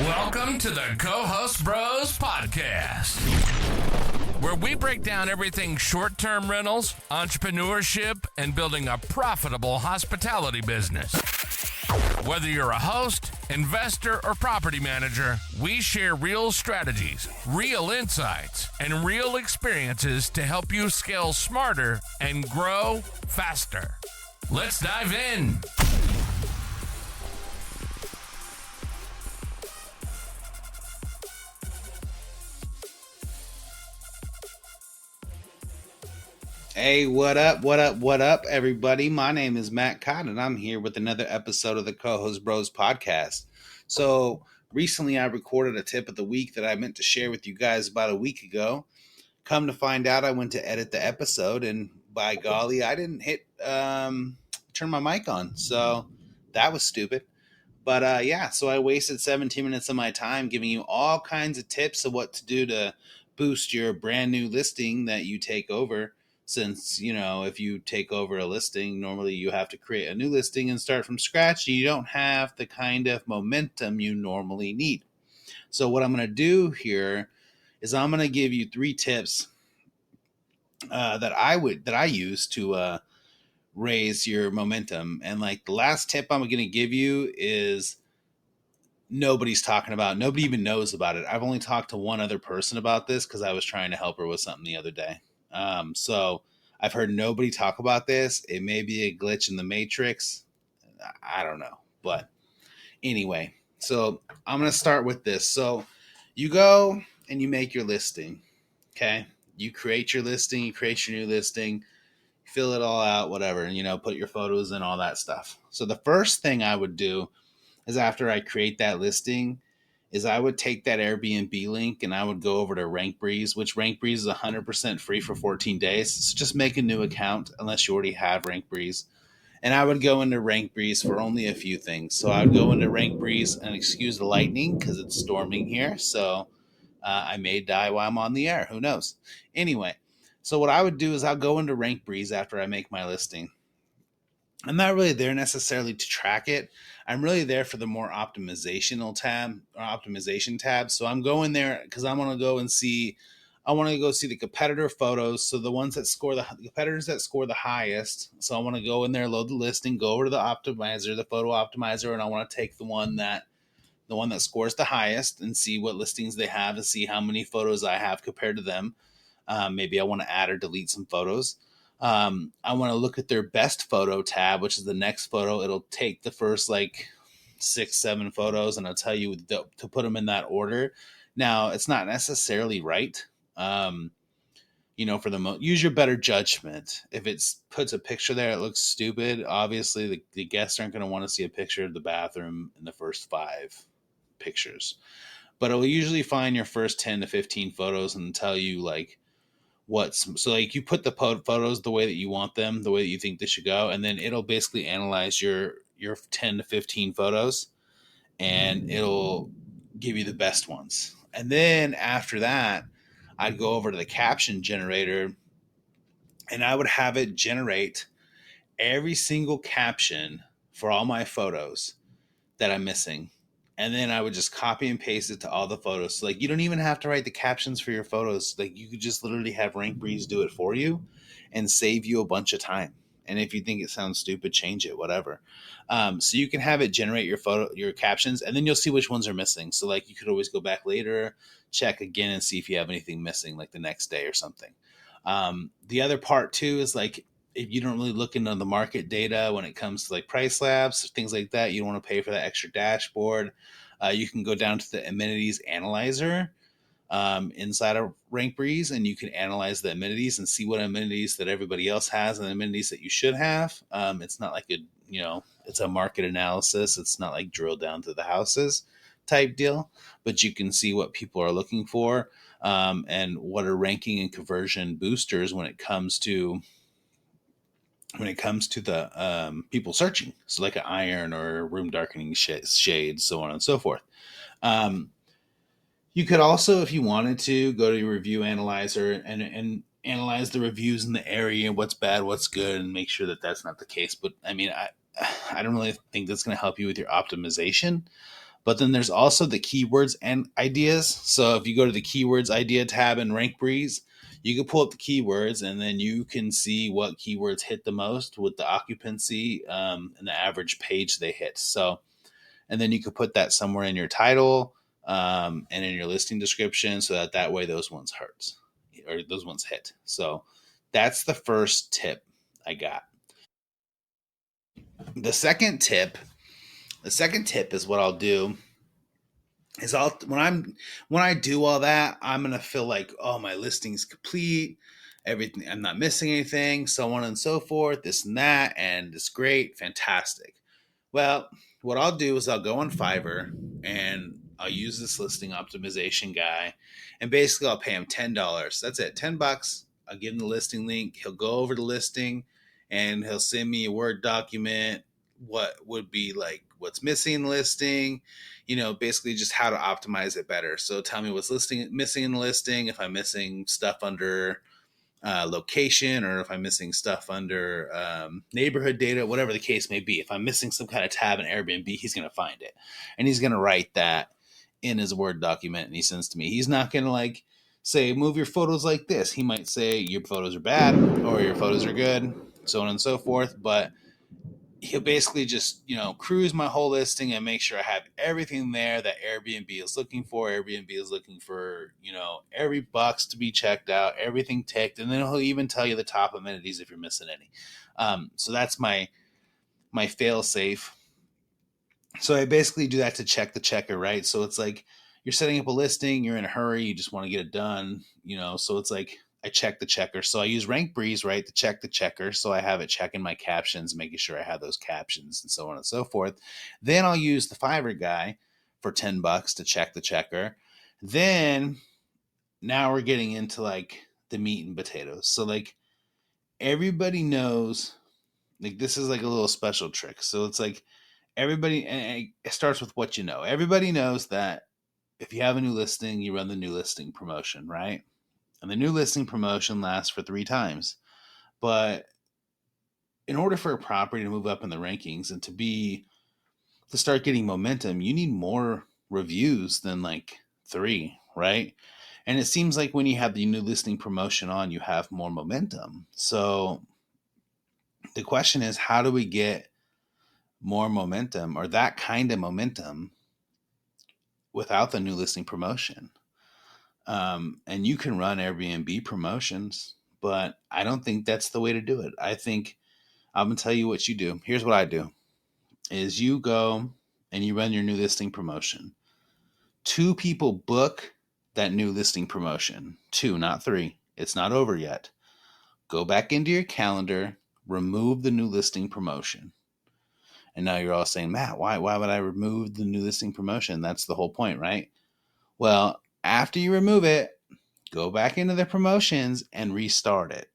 Welcome to the Co-Host Bros Podcast, where we break down everything short-term rentals, entrepreneurship, and building a profitable hospitality business. Whether you're a host, investor, or property manager, we share real strategies, real insights, and real experiences to help you scale smarter and grow faster. Let's dive in. Hey, what up, everybody? My name is Matt Cott, and I'm here with another episode of the Co-Host Bros podcast. So, recently I recorded a tip of the week that I meant to share with you guys about a week ago. Come to find out, I went to edit the episode, and by golly, I didn't turn my mic on. So, that was stupid. But so I wasted 17 minutes of my time giving you all kinds of tips of what to do to boost your brand new listing that you take over. Since, if you take over a listing, normally you have to create a new listing and start from scratch. You don't have the kind of momentum you normally need. So what I'm going to do here is I'm going to give you 3 tips that I use to raise your momentum. And like the last tip I'm going to give you is nobody even knows about it. I've only talked to one other person about this because I was trying to help her with something the other day. So I've heard nobody talk about this. It may be a glitch in the matrix. I don't know. But anyway, so I'm going to start with this. So you go and you make your listing. Okay. You create your listing, you create your new listing, fill it all out, whatever, and, put your photos in, all that stuff. So the first thing I would do is after I create that listing is I would take that Airbnb link and I would go over to RankBreeze, which RankBreeze is 100% free for 14 days. So just make a new account unless you already have RankBreeze. And I would go into RankBreeze for only a few things. So I would go into RankBreeze and excuse the lightning because it's storming here. So I may die while I'm on the air. Who knows? Anyway, so what I would do is I'll go into RankBreeze after I make my listing. I'm not really there necessarily to track it. I'm really there for the more optimization tab. So I'm going there because I want to go see the competitor photos. So the ones that the competitors that score the highest. So I want to go in there, load the listing, go over to the photo optimizer, and I want to take the one that scores the highest and see what listings they have and see how many photos I have compared to them. Maybe I want to add or delete some photos. I want to look at their best photo tab, which is the next photo. It'll take the first 6-7 photos and I'll tell you to put them in that order. Now it's not necessarily right. Use your better judgment. If it puts a picture there, it looks stupid. Obviously the guests aren't going to want to see a picture of the bathroom in the first 5 pictures, but it'll usually find your first 10 to 15 photos and tell you you put the photos the way that you want them, the way that you think they should go, and then it'll basically analyze your 10 to 15 photos and it'll give you the best ones. And then after that, I'd go over to the caption generator and I would have it generate every single caption for all my photos that I'm missing. And then I would just copy and paste it to all the photos. So you don't even have to write the captions for your photos. You could just literally have RankBreeze do it for you and save you a bunch of time. And if you think it sounds stupid, change it, whatever. So you can have it generate your captions, and then you'll see which ones are missing. So you could always go back later, check again and see if you have anything missing, the next day or something. The other part too is if you don't really look into the market data when it comes to price labs, things like that, you don't want to pay for that extra dashboard. You can go down to the amenities analyzer inside of RankBreeze, and you can analyze the amenities and see what amenities that everybody else has and the amenities that you should have. It's not it's a market analysis. It's not drill down to the houses type deal, but you can see what people are looking for and what are ranking and conversion boosters when it comes to the people searching. So an iron or room darkening shade, so on and so forth. You could also, if you wanted to, go to your review analyzer and analyze the reviews in the area, what's bad, what's good, and make sure that that's not the case. But I don't really think that's going to help you with your optimization. But then there's also the keywords and ideas. So if you go to the keywords idea tab in Rank Breeze, you can pull up the keywords and then you can see what keywords hit the most with the occupancy and the average page they hit. So, and then you could put that somewhere in your title and in your listing description so that way those ones hurts or those ones hit. So that's the first tip I got. The second tip, is what I'll do is when I do all that, I'm gonna feel like, oh, my listing's complete, everything, I'm not missing anything, so on and so forth, this and that, and it's great, fantastic. Well, what I'll do is I'll go on Fiverr and I'll use this listing optimization guy, and basically I'll pay him $10. That's it, $10. I'll give him the listing link. He'll go over the listing, and he'll send me a Word document. What would be like what's missing in the listing, basically just how to optimize it better. So tell me what's missing in the listing. If I'm missing stuff under location, or if I'm missing stuff under neighborhood data, whatever the case may be. If I'm missing some kind of tab in Airbnb, he's going to find it, and he's going to write that in his Word document, and he sends to me. He's not going to say, move your photos like this. He might say your photos are bad or your photos are good, so on and so forth. But he'll basically just, cruise my whole listing and make sure I have everything there that Airbnb is looking for. Airbnb is looking for, every box to be checked out, everything ticked. And then he'll even tell you the top amenities if you're missing any. So that's my fail safe. So I basically do that to check the checker, right? So it's like you're setting up a listing, you're in a hurry, you just want to get it done, so it's like I check the checker. So I use Rank Breeze, right, to check the checker. So I have it checking my captions, making sure I have those captions and so on and so forth. Then I'll use the Fiverr guy for $10 to check the checker. Then now we're getting into the meat and potatoes. So everybody knows, this is a little special trick. So it's everybody, and it starts with what you know. Everybody knows that if you have a new listing, you run the new listing promotion, right? And the new listing promotion lasts for 3 times. But in order for a property to move up in the rankings and to start getting momentum, you need more reviews than 3, right? And it seems like when you have the new listing promotion on, you have more momentum. So the question is, how do we get more momentum, or that kind of momentum, without the new listing promotion? And you can run Airbnb promotions, but I don't think that's the way to do it. I think I'm going to tell you what you do. Here's what I do is you go and you run your new listing promotion. 2 people book that new listing promotion. 2, not 3. It's not over yet. Go back into your calendar, remove the new listing promotion. And now you're all saying, Matt, why would I remove the new listing promotion? That's the whole point, right? Well, after you remove it, go back into the promotions and restart it.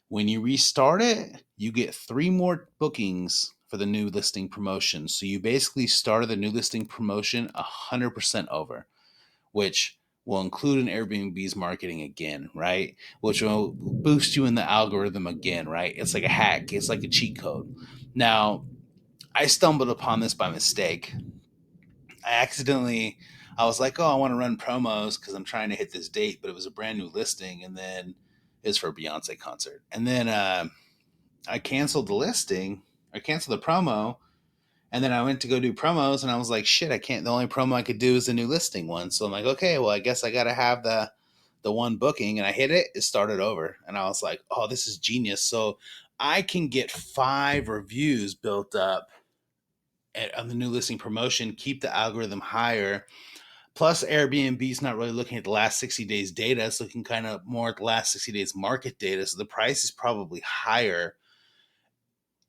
When you restart it, you get 3 more bookings for the new listing promotion. So you basically started the new listing promotion 100% over, which will include an Airbnb's marketing again, right? Which will boost you in the algorithm again, right? It's like a hack. It's like a cheat code. Now, I stumbled upon this by mistake. I was like, oh, I want to run promos because I'm trying to hit this date, but it was a brand new listing, and then it's for a Beyonce concert. And then I canceled the listing. I canceled the promo, and then I went to go do promos, and I was like, shit, I can't. The only promo I could do is the new listing one. So I'm like, okay, well, I guess I got to have the one booking, and I hit it. It started over, and I was like, oh, this is genius. So I can get 5 reviews built up on the new listing promotion, keep the algorithm higher. Plus, Airbnb's not really looking at the last 60 days data. It's looking kind of more at the last 60 days market data. So the price is probably higher,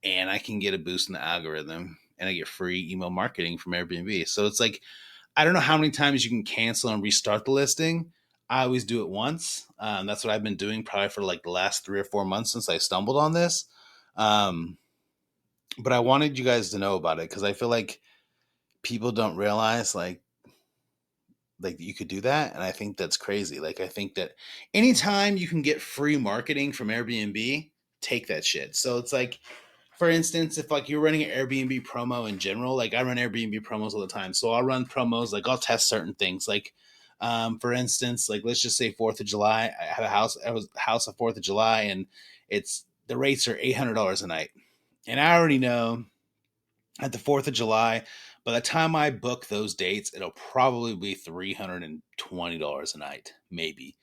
and I can get a boost in the algorithm, and I get free email marketing from Airbnb. So it's I don't know how many times you can cancel and restart the listing. I always do it once. That's what I've been doing probably for the last 3 or 4 months since I stumbled on this. But I wanted you guys to know about it because I feel like people don't realize you could do that, and I think that's crazy. I think that anytime you can get free marketing from Airbnb, take that shit. So it's for instance, if like you're running an Airbnb promo in general, like I run Airbnb promos all the time. So I'll run promos, like I'll test certain things. Like, for instance, like let's just say 4th of July, I have a house, I was a house of 4th of July, and the rates are $800 a night. And I already know at the 4th of July, by the time I book those dates, it'll probably be $320 a night, maybe.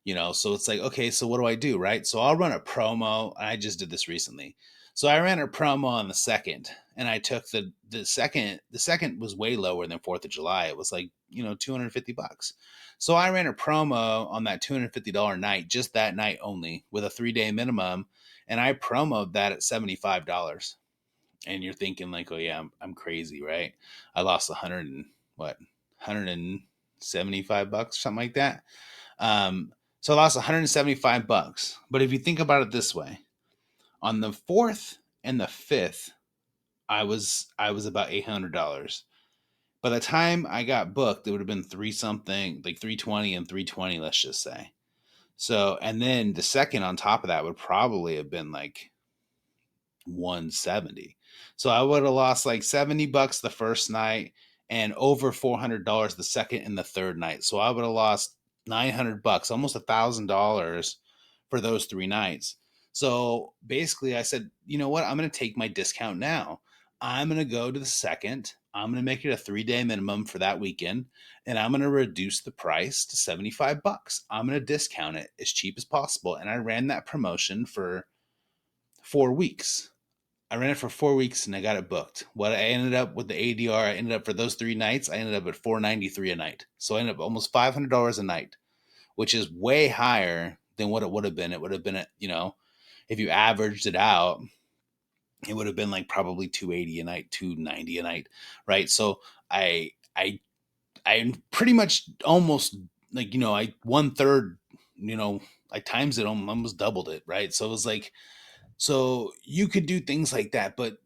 So it's like, okay, so what do I do, right? So I'll run a promo. I just did this recently. So I ran a promo on the second, and I took the second. The second was way lower than 4th of July. It was like $250. So I ran a promo on that $250 night, just that night only, with a 3-day minimum, and I promoted that at $75. And you're thinking like, oh yeah, I'm crazy, right? I lost 175 bucks, something like that. So I lost 175 bucks. But if you think about it this way, on the 4th and the 5th, I was about $800. By the time I got booked, it would have been three something, like 320 and 320, let's just say. So, and then the second on top of that would probably have been like 170. So I would have lost like $70 the first night and over $400 the second and the third night. So I would have lost $900, almost $1,000 for those 3 nights. So basically I said, you know what? I'm going to take my discount now. I'm going to go to the second. I'm going to make it a 3-day minimum for that weekend, and I'm going to reduce the price to $75. I'm going to discount it as cheap as possible. And I ran that promotion for 4 weeks. I ran it for 4 weeks and I got it booked. What I ended up with the ADR, I ended up for those 3 nights, I ended up at $493 a night. So I ended up almost $500 a night, which is way higher than what it would have been. It would have been, if you averaged it out, it would have been like probably 280 a night, 290 a night, right? So I pretty much almost like, I 1/3, I times it, almost doubled it, right? So it was like, so you could do things like that, but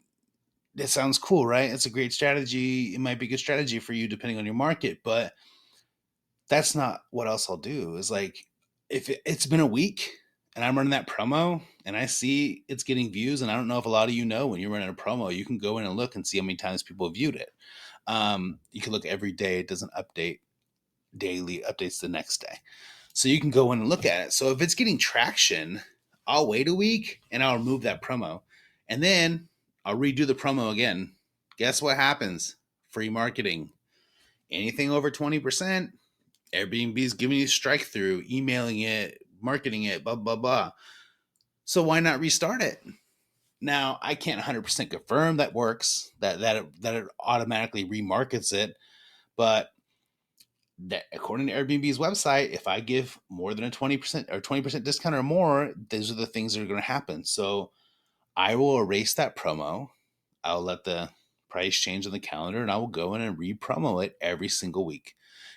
that sounds cool, right? It's a great strategy. It might be a good strategy for you depending on your market, but that's not what else I'll do. Is like, if it's been a week and I'm running that promo and I see it's getting views, and I don't know if a lot of you know, when you're running a promo, you can go in and look and see how many times people viewed it. You can look every day. It doesn't update daily, updates the next day. So you can go in and look at it. So if it's getting traction, I'll wait a week and I'll remove that promo. And then I'll redo the promo again. Guess what happens? Free marketing. Anything over 20%, Airbnb's giving you strike through, emailing it, marketing it, blah, blah, blah. So why not restart it? Now, I can't 100% confirm that works, that it automatically remarkets it. But that, according to Airbnb's website, if I give more than a 20% or 20% discount or more, those are the things that are going to happen. So I will erase that promo. I'll let the price change on the calendar, and I will go in and re-promo it every single week.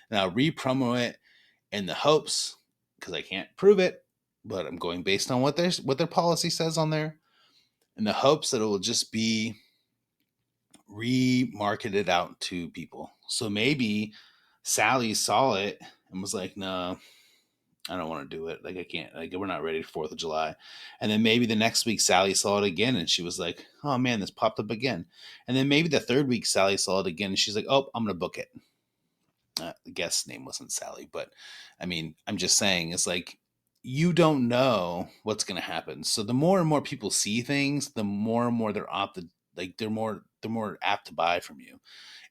And I'll re-promo it in the hopes, because I can't prove it, but I'm going based on what their policy says on there, in the hopes that it will just be remarketed out to people. So maybe Sally saw it and was like, no, I don't want to do it. Like, I can't, like, we're not ready for 4th of July. And then maybe the next week Sally saw it again and she was like, oh man, this popped up again. And then maybe the third week Sally saw it again and she's like, oh, I'm going to book it. The guest's name wasn't Sally, but I mean, I'm just saying, it's like, you don't know what's going to happen. So the more and more people see things, the more and more they're more apt to buy from you.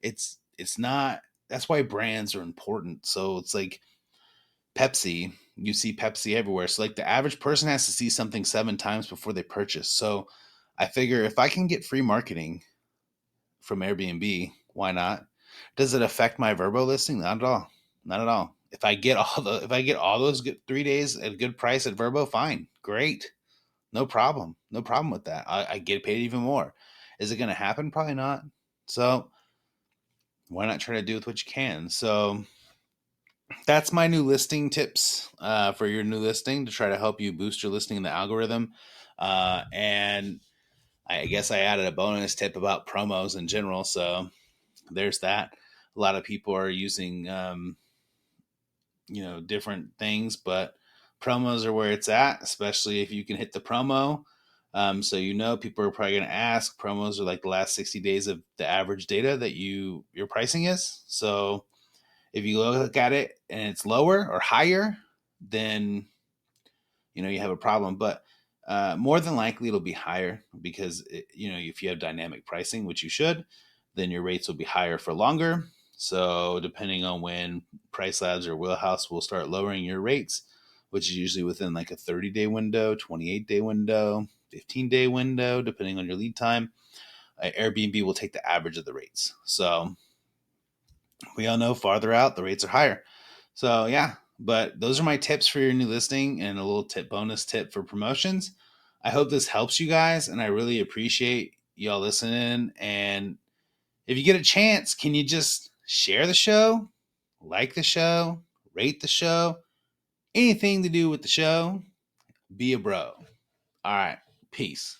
It's not, that's why brands are important. So it's like Pepsi, you see Pepsi everywhere. So like the average person has to see something 7 times before they purchase. So I figure if I can get free marketing from Airbnb, why not? Does it affect my Verbo listing? Not at all. Not at all. If I get all those good 3 days at a good price at Verbo, fine. Great. No problem. No problem with that. I get paid even more. Is it going to happen? Probably not. So why not try to do with what you can? So that's my new listing tips for your new listing, to try to help you boost your listing in the algorithm. And I guess I added a bonus tip about promos in general. So there's that. A lot of people are using, different things, but promos are where it's at, especially if you can hit the promo. So people are probably going to ask. Promos are like the last 60 days of the average data that your pricing is. So if you look at it and it's lower or higher, then you have a problem. But more than likely it'll be higher because if you have dynamic pricing, which you should, then your rates will be higher for longer. So depending on when Price Labs or Wheelhouse will start lowering your rates, which is usually within like a 30-day window, 28-day window, 15-day window, depending on your lead time, Airbnb will take the average of the rates. So we all know farther out, the rates are higher. So yeah, but those are my tips for your new listing and a little bonus tip for promotions. I hope this helps you guys, and I really appreciate y'all listening. And if you get a chance, can you just share the show, like the show, rate the show, anything to do with the show? Be a bro. All right, peace.